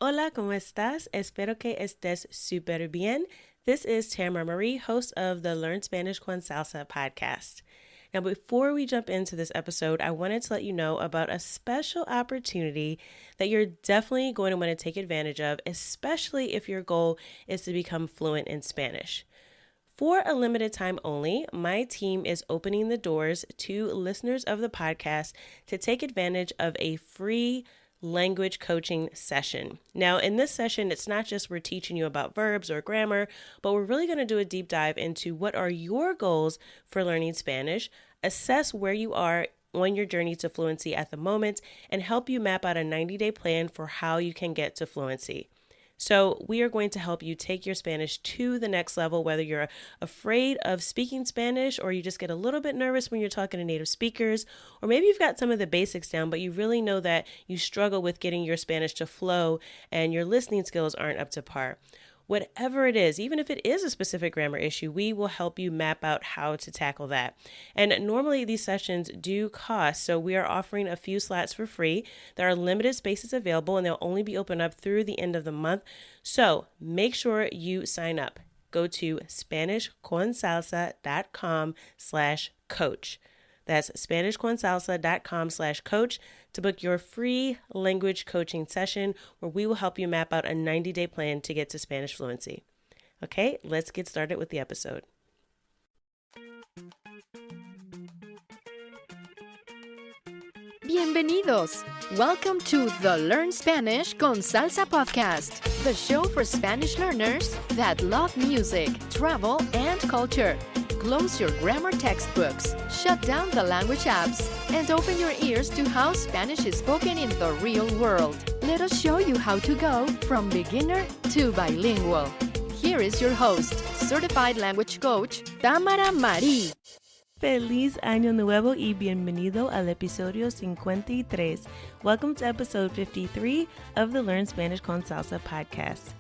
Hola, ¿cómo estás? Espero que estés súper bien. This is Tamara Marie, host of the Learn Spanish con Salsa podcast. Now, before we jump into this episode, I wanted to let you know about a special opportunity that you're definitely going to want to take advantage of, especially if your goal is to become fluent in Spanish. For a limited time only, my team is opening the doors to listeners of the podcast to take advantage of a free language coaching session. Now, in this session, it's not just we're teaching you about verbs or grammar, but we're really going to do a deep dive into what are your goals for learning Spanish, assess where you are on your journey to fluency at the moment, and help you map out a 90-day plan for how you can get to fluency. So we are going to help you take your Spanish to the next level, whether you're afraid of speaking Spanish or you just get a little bit nervous when you're talking to native speakers, or maybe you've got some of the basics down, but you really know that you struggle with getting your Spanish to flow and your listening skills aren't up to par. Whatever it is, even if it is a specific grammar issue, we will help you map out how to tackle that. And normally these sessions do cost, so we are offering a few slots for free. There are limited spaces available and they'll only be open up through the end of the month. So make sure you sign up. Go to SpanishConsalsa.com/coach. That's SpanishConsalsa.com/coach to book your free language coaching session where we will help you map out a 90-day plan to get to Spanish fluency. Okay, let's get started with the episode. Bienvenidos! Welcome to the Learn Spanish con Salsa podcast, the show for Spanish learners that love music, travel, and culture. Close your grammar textbooks, shut down the language apps, and open your ears to how Spanish is spoken in the real world. Let us show you how to go from beginner to bilingual. Here is your host, certified language coach, Tamara Marie. Feliz Año Nuevo y bienvenido al episodio 53. Welcome to episode 53 of the Learn Spanish con Salsa podcast.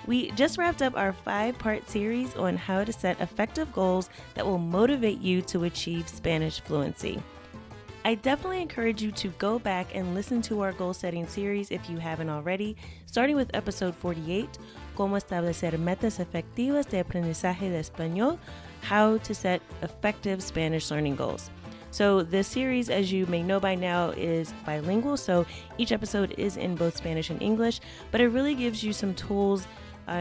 We just wrapped up our 5-part series on how to set effective goals that will motivate you to achieve Spanish fluency. I definitely encourage you to go back and listen to our goal setting series if you haven't already, starting with episode 48, Cómo establecer metas efectivas de aprendizaje de español, how to set effective Spanish learning goals. So this series, as you may know by now, is bilingual, so each episode is in both Spanish and English, but it really gives you some tools,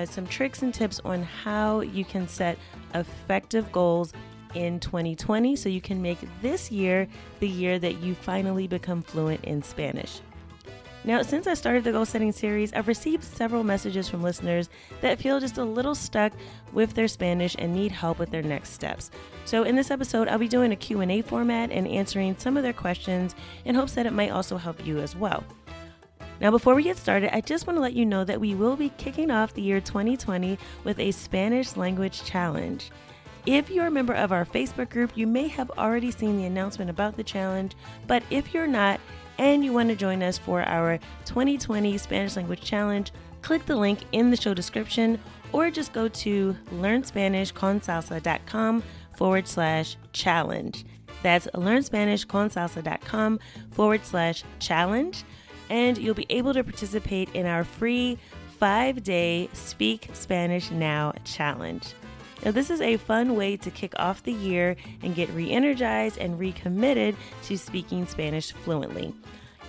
some tricks and tips on how you can set effective goals in 2020 so you can make this year the year that you finally become fluent in Spanish. Now, since I started the goal setting series, I've received several messages from listeners that feel just a little stuck with their Spanish and need help with their next steps. So in this episode, I'll be doing a Q&A format and answering some of their questions in hopes that it might also help you as well. Now, before we get started, I just want to let you know that we will be kicking off the year 2020 with a Spanish language challenge. If you're a member of our Facebook group, you may have already seen the announcement about the challenge, but if you're not and you want to join us for our 2020 Spanish language challenge, click the link in the show description or just go to learnspanishconsalsa.com/challenge. That's learnspanishconsalsa.com/challenge. And you'll be able to participate in our free 5-day Speak Spanish Now challenge. Now, this is a fun way to kick off the year and get re-energized and recommitted to speaking Spanish fluently.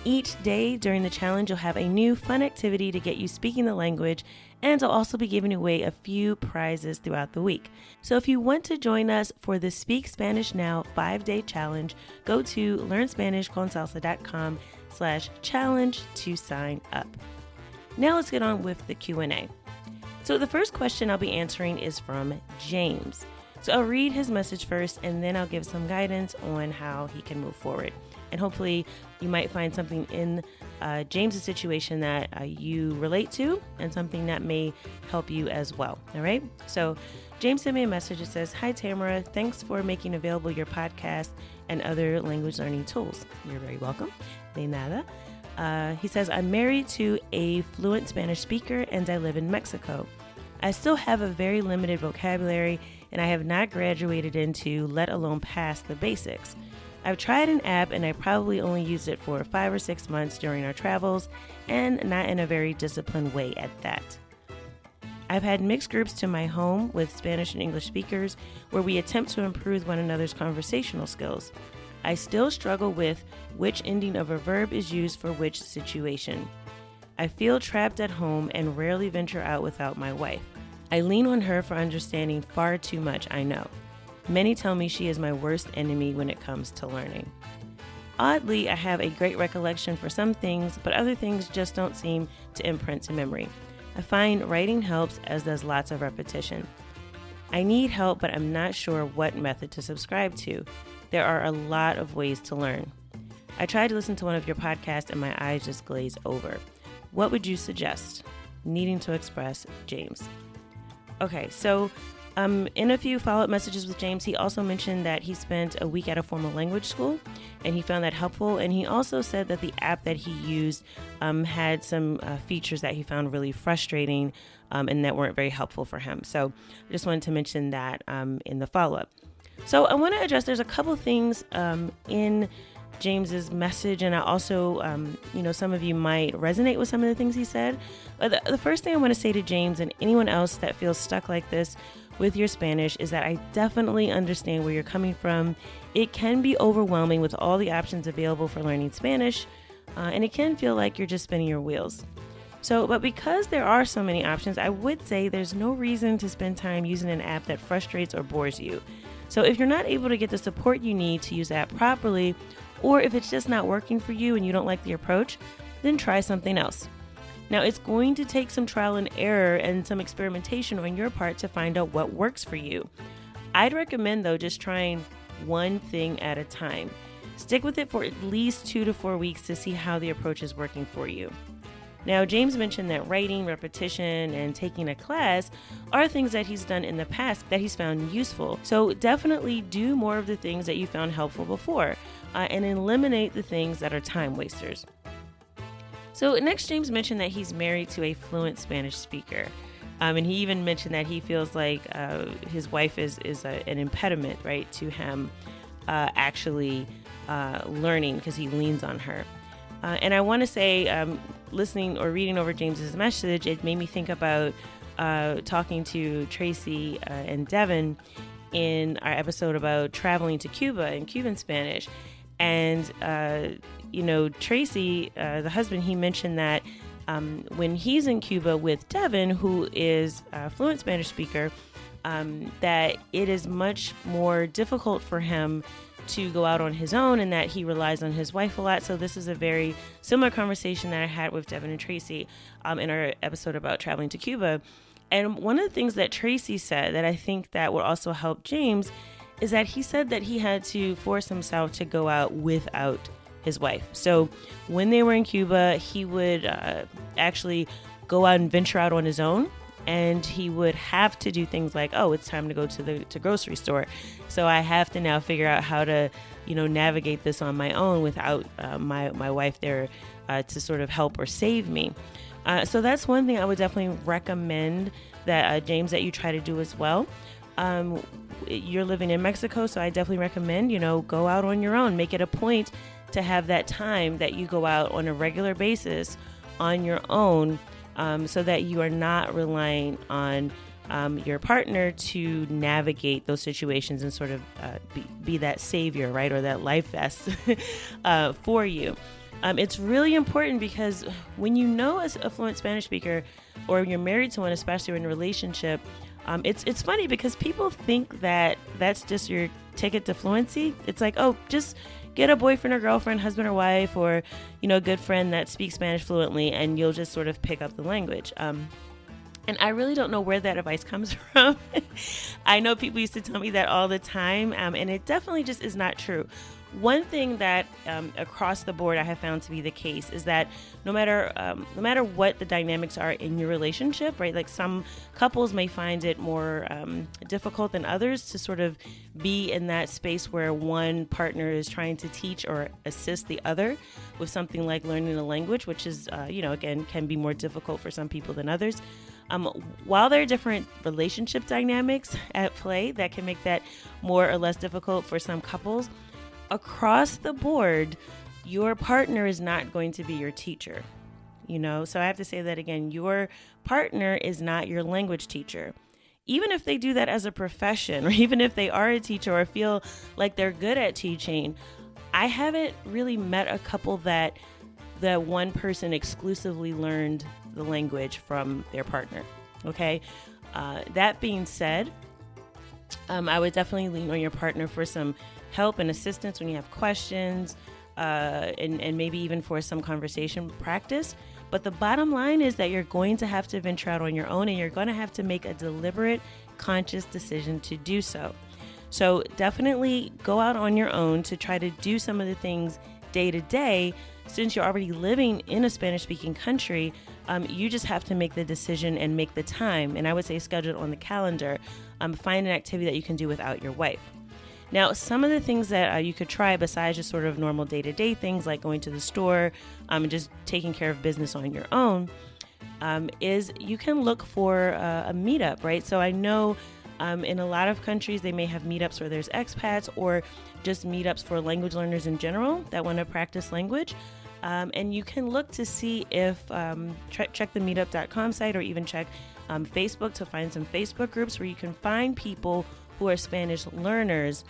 Each day during the challenge, you'll have a new fun activity to get you speaking the language, and I'll also be giving away a few prizes throughout the week. So if you want to join us for the Speak Spanish Now 5-day challenge, go to learnspanishconsalsa.com/challenge to sign up. Now let's get on with the Q&A. So the first question I'll be answering is from James. So I'll read his message first and then I'll give some guidance on how he can move forward. And hopefully you might find something in James's situation that you relate to and something that may help you as well. All right. So James sent me a message that says, "Hi Tamara, thanks for making available your podcast and other language learning tools." You're very welcome. De nada. He says, "I'm married to a fluent Spanish speaker and I live in Mexico. I still have a very limited vocabulary and I have not graduated into, let alone past, the basics. I've tried an app and I probably only used it for 5 or 6 months during our travels, and not in a very disciplined way at that. I've had mixed groups to my home with Spanish and English speakers where we attempt to improve one another's conversational skills. I still struggle with which ending of a verb is used for which situation. I feel trapped at home and rarely venture out without my wife. I lean on her for understanding far too much, I know. Many tell me she is my worst enemy when it comes to learning. Oddly, I have a great recollection for some things, but other things just don't seem to imprint to memory. I find writing helps, as does lots of repetition. I need help, but I'm not sure what method to subscribe to. There are a lot of ways to learn. I tried to listen to one of your podcasts and my eyes just glaze over. What would you suggest? Needing to express, James. Okay, so in a few follow-up messages with James, he also mentioned that he spent a week at a formal language school and he found that helpful. And he also said that the app that he used had some features that he found really frustrating and that weren't very helpful for him. So I just wanted to mention that in the follow-up. So I want to address, there's a couple things in James's message, and I also, some of you might resonate with some of the things he said. But the first thing I want to say to James and anyone else that feels stuck like this with your Spanish is that I definitely understand where you're coming from. It can be overwhelming with all the options available for learning Spanish, and it can feel like you're just spinning your wheels. But because there are so many options, I would say there's no reason to spend time using an app that frustrates or bores you. So if you're not able to get the support you need to use the app properly, or if it's just not working for you and you don't like the approach, then try something else. Now, it's going to take some trial and error and some experimentation on your part to find out what works for you. I'd recommend, though, just trying one thing at a time. Stick with it for at least 2 to 4 weeks to see how the approach is working for you. Now, James mentioned that writing, repetition, and taking a class are things that he's done in the past that he's found useful. So definitely do more of the things that you found helpful before and eliminate the things that are time wasters. So next, James mentioned that he's married to a fluent Spanish speaker. And he even mentioned that he feels like his wife is an impediment, right, to him actually learning because he leans on her. And I want to say, listening or reading over James's message, it made me think about talking to Tracy and Devin in our episode about traveling to Cuba and Cuban Spanish. And, Tracy, the husband, he mentioned that when he's in Cuba with Devin, who is a fluent Spanish speaker, that it is much more difficult for him to go out on his own and that he relies on his wife a lot. So this is a very similar conversation that I had with Devin and Tracy in our episode about traveling to Cuba. And one of the things that Tracy said that I think that would also help James is that he said that he had to force himself to go out without his wife. So when they were in Cuba, he would actually go out and venture out on his own. And he would have to do things like, oh, it's time to go to the grocery store. So I have to now figure out how to, navigate this on my own without my wife there to sort of help or save me. So that's one thing I would definitely recommend that, James, that you try to do as well. You're living in Mexico, so I definitely recommend, go out on your own. Make it a point to have that time that you go out on a regular basis on your own. So that you are not relying on your partner to navigate those situations and sort of be that savior, right, or that life vest for you. It's really important because when you know a fluent Spanish speaker or you're married to one, especially or in a relationship, it's funny because people think that that's just your ticket to fluency. It's like, oh, just get a boyfriend or girlfriend, husband or wife, or, a good friend that speaks Spanish fluently, and you'll just sort of pick up the language. And I really don't know where that advice comes from. I know people used to tell me that all the time, and it definitely just is not true. One thing that across the board I have found to be the case is that no matter what the dynamics are in your relationship, right? Like some couples may find it more difficult than others to sort of be in that space where one partner is trying to teach or assist the other with something like learning a language, which is, again, can be more difficult for some people than others. While there are different relationship dynamics at play that can make that more or less difficult for some couples, across the board, your partner is not going to be your teacher. So I have to say that again, your partner is not your language teacher. Even if they do that as a profession, or even if they are a teacher or feel like they're good at teaching, I haven't really met a couple that one person exclusively learned the language from their partner. Okay. That being said, I would definitely lean on your partner for some help and assistance when you have questions, and maybe even for some conversation practice. But the bottom line is that you're going to have to venture out on your own, and you're going to have to make a deliberate, conscious decision to do so. So definitely go out on your own to try to do some of the things day to day. Since you're already living in a Spanish-speaking country, you just have to make the decision and make the time. And I would say schedule it on the calendar. Find an activity that you can do without your wife. Now, some of the things that you could try besides just sort of normal day-to-day things like going to the store and just taking care of business on your own is you can look for a meetup, right? So I know in a lot of countries, they may have meetups where there's expats or just meetups for language learners in general that want to practice language. And you can look to see if, check the meetup.com site or even check Facebook to find some Facebook groups where you can find people who are Spanish learners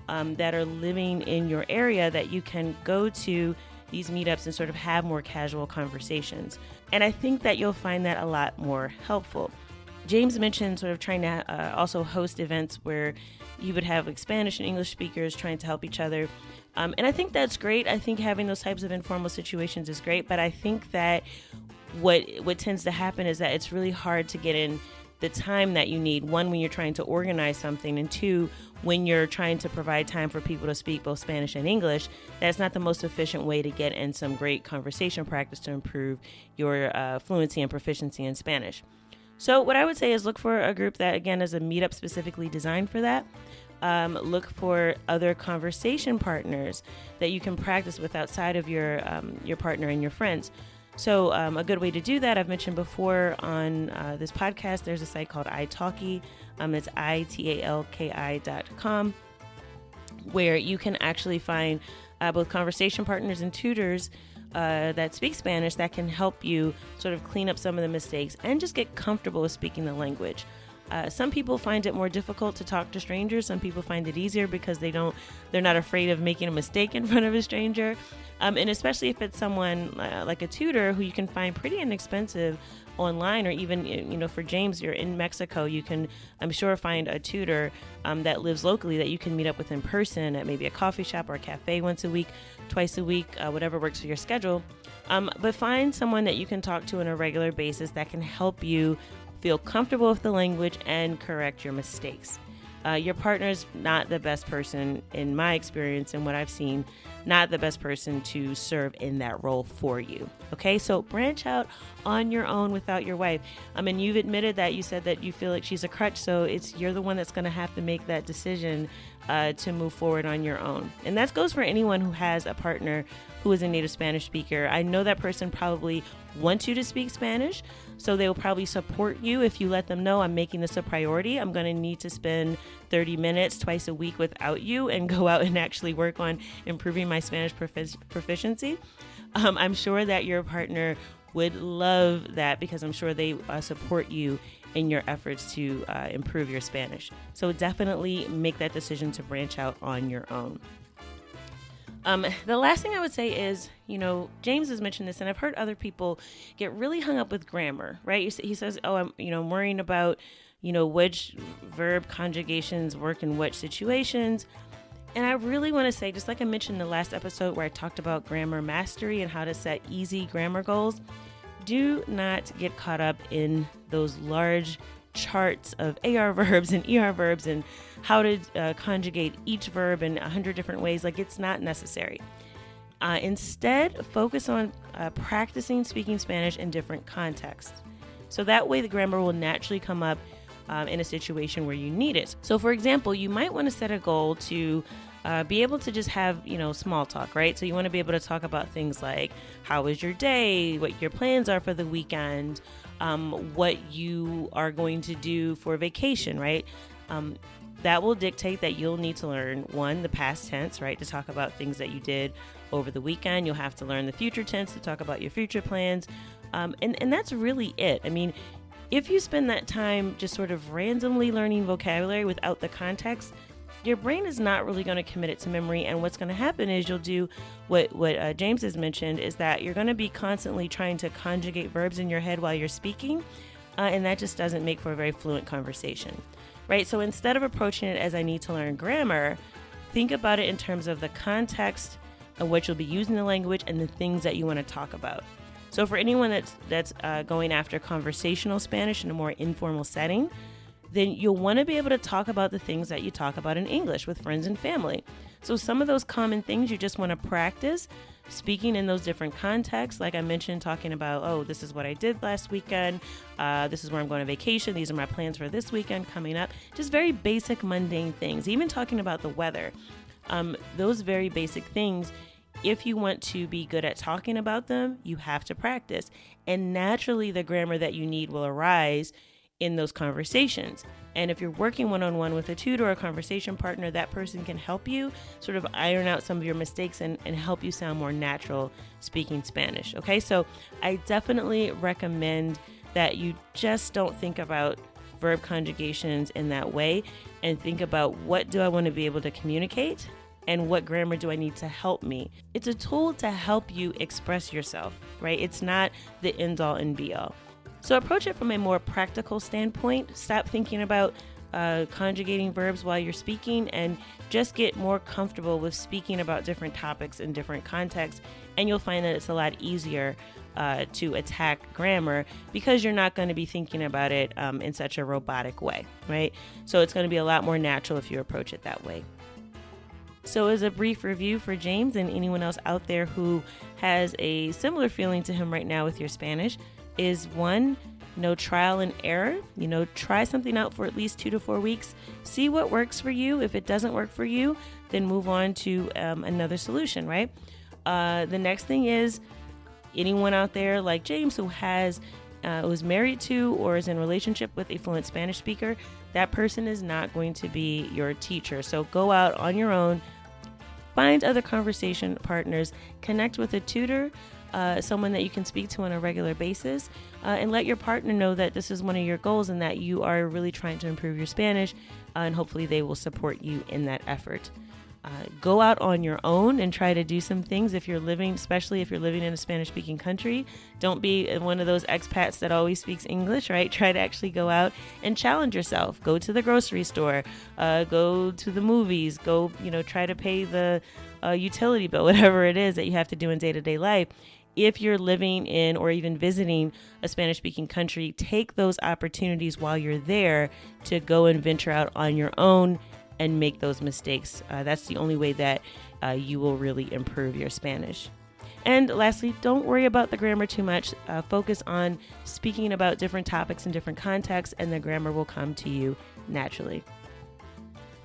that are living in your area that you can go to these meetups and sort of have more casual conversations. And I think that you'll find that a lot more helpful. James mentioned sort of trying to also host events where you would have like Spanish and English speakers trying to help each other. And I think that's great. I think having those types of informal situations is great. But I think that what tends to happen is that it's really hard to get in the time that you need, one, when you're trying to organize something, and two, when you're trying to provide time for people to speak both Spanish and English. That's not the most efficient way to get in some great conversation practice to improve your fluency and proficiency in Spanish. So what I would say is look for a group that, again, is a meetup specifically designed for that. Look for other conversation partners that you can practice with outside of your partner and your friends. So a good way to do that, I've mentioned before on this podcast, there's a site called italki. It's italki.com, where you can actually find both conversation partners and tutors that speak Spanish that can help you sort of clean up some of the mistakes and just get comfortable with speaking the language. Some people find it more difficult to talk to strangers. Some people find it easier because they're not afraid of making a mistake in front of a stranger. And especially if it's someone like a tutor who you can find pretty inexpensive online, or even, for James, you're in Mexico, you can, I'm sure, find a tutor that lives locally that you can meet up with in person at maybe a coffee shop or a cafe once a week, twice a week, whatever works for your schedule. But find someone that you can talk to on a regular basis that can help you feel comfortable with the language and correct your mistakes. Your partner's not the best person, in my experience and what I've seen, not the best person to serve in that role for you. Okay, so branch out on your own without your wife. And you've admitted that you said that you feel like she's a crutch, so you're the one that's going to have to make that decision to move forward on your own. And that goes for anyone who has a partner who is a native Spanish speaker. I know that person probably wants you to speak Spanish, so they will probably support you if you let them know, I'm making this a priority. I'm going to need to spend 30 minutes twice a week without you and go out and actually work on improving my Spanish proficiency. I'm sure that your partner would love that, because I'm sure they support you in your efforts to improve your Spanish. So definitely make that decision to branch out on your own. The last thing I would say is, James has mentioned this, and I've heard other people get really hung up with grammar, right? He says, I'm worrying about, which verb conjugations work in which situations. And I really want to say, just like I mentioned in the last episode where I talked about grammar mastery and how to set easy grammar goals, do not get caught up in those large charts of AR verbs and ER verbs and how to conjugate each verb in 100 different ways. Like, it's not necessary. Instead, focus on practicing speaking Spanish in different contexts. So that way the grammar will naturally come up in a situation where you need it. So for example, you might want to set a goal to be able to just have, small talk, right? So you want to be able to talk about things like, how was your day? What your plans are for the weekend? What you are going to do for vacation, right? That will dictate that you'll need to learn, one, the past tense, right, to talk about things that you did over the weekend. You'll have to learn the future tense to talk about your future plans. And that's really it. I mean, if you spend that time just sort of randomly learning vocabulary without the context, your brain is not really going to commit it to memory. And what's going to happen is you'll do what James has mentioned, is that you're going to be constantly trying to conjugate verbs in your head while you're speaking. And that just doesn't make for a very fluent conversation, right? So instead of approaching it as I need to learn grammar, think about it in terms of the context of what you'll be using the language and the things that you want to talk about. So for anyone that's going after conversational Spanish in a more informal setting, then you'll want to be able to talk about the things that you talk about in English with friends and family. So some of those common things you just want to practice speaking in those different contexts. Like I mentioned, talking about, oh, this is what I did last weekend. This is where I'm going on vacation. These are my plans for this weekend coming up. Just very basic, mundane things. Even talking about the weather. Those very basic things, if you want to be good at talking about them, you have to practice. And naturally, the grammar that you need will arise in those conversations. And if you're working one-on-one with a tutor or a conversation partner, that person can help you sort of iron out some of your mistakes and help you sound more natural speaking Spanish. Okay, so I definitely recommend that you just don't think about verb conjugations in that way and think about, what do I want to be able to communicate and what grammar do I need to help me? It's a tool to help you express yourself, right? It's not the end all and be all. So approach it from a more practical standpoint. Stop thinking about conjugating verbs while you're speaking and just get more comfortable with speaking about different topics in different contexts. And you'll find that it's a lot easier to attack grammar because you're not going to be thinking about it in such a robotic way, right? So it's going to be a lot more natural if you approach it that way. So as a brief review for James and anyone else out there who has a similar feeling to him right now with your Spanish, is one, trial and error. Try something out for at least 2 to 4 weeks. See what works for you. If it doesn't work for you, then move on to another solution, right? The next thing is, anyone out there like James who was married to or is in a relationship with a fluent Spanish speaker, that person is not going to be your teacher. So go out on your own, find other conversation partners, connect with a tutor, someone that you can speak to on a regular basis, and let your partner know that this is one of your goals and that you are really trying to improve your Spanish, and hopefully they will support you in that effort. Go out on your own and try to do some things especially if you're living in a Spanish-speaking country. Don't be one of those expats that always speaks English, right? Try to actually go out and challenge yourself. Go to the grocery store, go to the movies, go, try to pay the utility bill, whatever it is that you have to do in day-to-day life. If you're living in or even visiting a Spanish-speaking country, take those opportunities while you're there to go and venture out on your own and make those mistakes. That's the only way that you will really improve your Spanish. And lastly, don't worry about the grammar too much. Focus on speaking about different topics in different contexts, and the grammar will come to you naturally.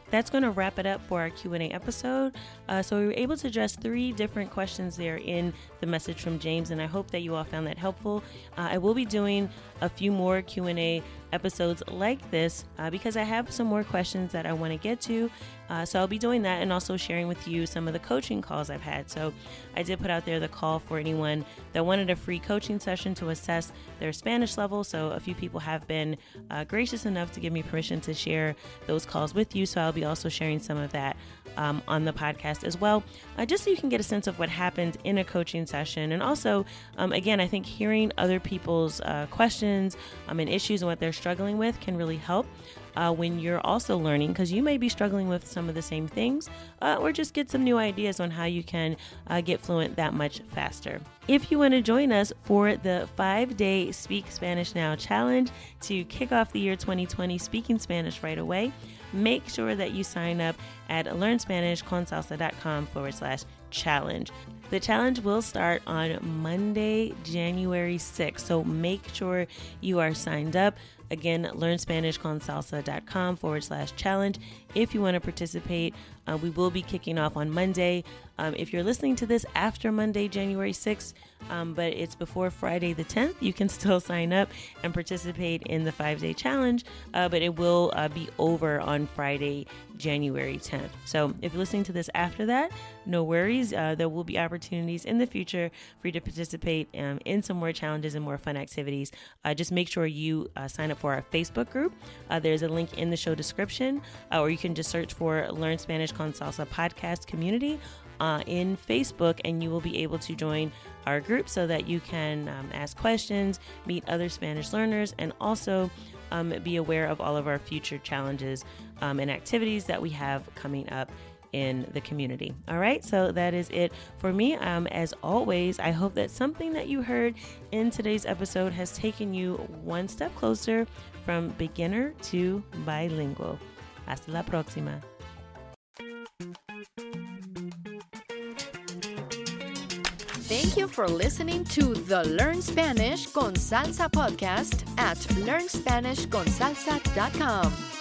That's going to wrap it up for our Q&A episode. So we were able to address 3 different questions there in the message from James, and I hope that you all found that helpful. I will be doing a few more Q&A episodes like this because I have some more questions that I want to get to. So I'll be doing that and also sharing with you some of the coaching calls I've had. So I did put out there the call for anyone that wanted a free coaching session to assess their Spanish level. So a few people have been gracious enough to give me permission to share those calls with you. So I'll be also sharing some of that on the podcast as well, just so you can get a sense of what happens in a coaching session. And also, again, I think hearing other people's questions and issues and what they're struggling with can really help when you're also learning, because you may be struggling with some of the same things, or just get some new ideas on how you can get fluent that much faster. If you want to join us for the 5-day Speak Spanish Now challenge to kick off the year 2020 speaking Spanish right away, make sure that you sign up at learnspanishconsalsa.com/challenge. The challenge will start on Monday, January 6th. So make sure you are signed up. Again, learnspanishconsalsa.com/challenge if you want to participate. We will be kicking off on Monday. If you're listening to this after Monday, January 6th, but it's before Friday the 10th, you can still sign up and participate in the 5-day challenge, but it will be over on Friday, January 10th. So if you're listening to this after that, no worries. There will be opportunities in the future for you to participate in some more challenges and more fun activities. Just make sure you sign up for our Facebook group. There's a link in the show description, or you can just search for Learn Spanish con Salsa podcast community in Facebook, and you will be able to join our group so that you can ask questions, meet other Spanish learners, and also be aware of all of our future challenges and activities that we have coming up in the community. All right, so that is it for me. As always, I hope that something that you heard in today's episode has taken you one step closer from beginner to bilingual. Hasta la próxima. Thank you for listening to the Learn Spanish con Salsa podcast at learnspanishconsalsa.com.